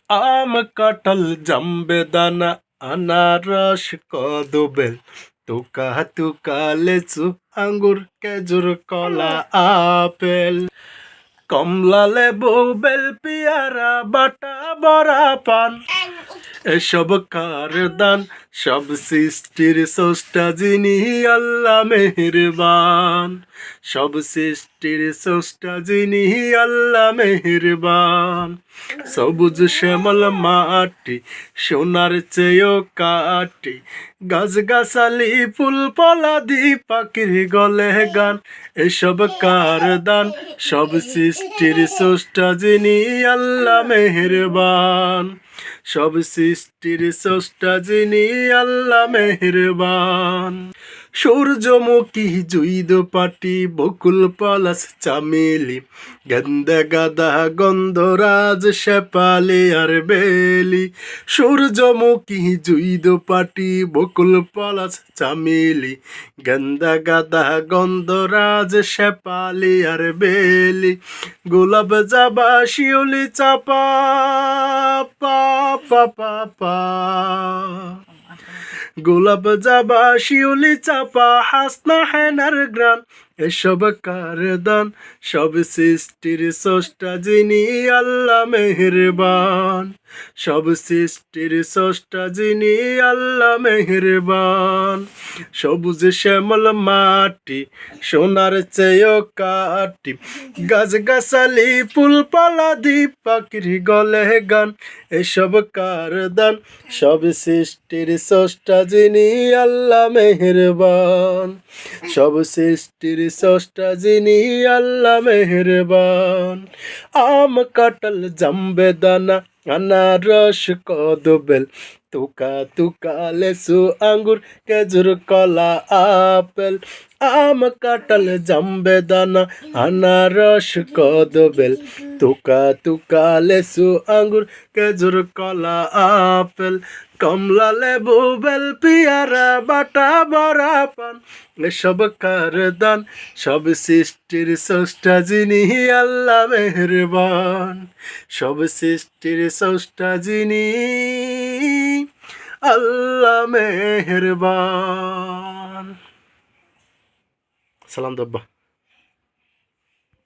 আম কাঁঠাল জাম বেদানা আনারস কদবেল তুকা তুকা লেচু আঙ্গুর খেজুর কলা আপেল কমলা লেবু বেল পিয়ারা বাটা বড়া পান এসব কার দান সব সৃষ্টির স্রষ্টা যিনি আল্লাহ মেহেরবান সব সৃষ্টির স্রষ্টা যিনি আল্লাহ মেহেরবান সবুজ শ্যামল মাটি সোনার চেয়েও কাটি গাছ গাছালি ফুল ফলাদি পাখির গলে গান এসব কার দান সব সৃষ্টির স্রষ্টা যিনি আল্লাহ মেহেরবান সব সৃষ্টির স্রষ্টা যিনি আল্লাহ মেহেরবান সূর্যমুখী জুইদ পাটি বকুল পলাশ চামেলি গেন্দা গাদা গন্ধরাজ শেপালি আর বেলি সূর্যমুখী জুইদ পাটি বকুল পলাশ চামেলি গেন্দা গাদা গন্ধরাজ শেপালি আর বেলি গোলাপ জাবা শিউলি চাপা পা পা পা পা গোলাপ জাবা শিউলি চাপা হাসনা হেনার গ্রান এসব কার দান সব সৃষ্টির স্রষ্টা যিনি আল্লাহ মেহেরবান সব সৃষ্টির স্রষ্টা যিনি আল্লাহ মেহেরবান সবুজ শ্যামল মাটি সোনার চেয়েও কাটি গাছ গাছালি ফুল ফলাদি পাখির গলে গান এসব কার দান সব সৃষ্টির স্রষ্টা যিনি আল্লাহ মেহেরবান সব সৃষ্টির স্রষ্টা যিনি আল্লাহ মেহেরবান আম কাঁঠাল জাম বেদানা আনারস কদবেল তুকা তুকা লেচু আঙ্গুর খেজুর কলা আপেল আম কাঁঠাল জাম বেদানা আনারস কদবেল তুকা তুকা লেচু আঙ্গুর খেজুর কলা আপেল কমলা লেবু বেল পিয়ারা বাটা বড়া পান এসব কার দান সব সৃষ্টির স্রষ্টা যিনি আল্লাহ মেহেরবান সব সৃষ্টির স্রষ্টা যিনি আল্লাহ মেহেরবান সালাম দব্বা।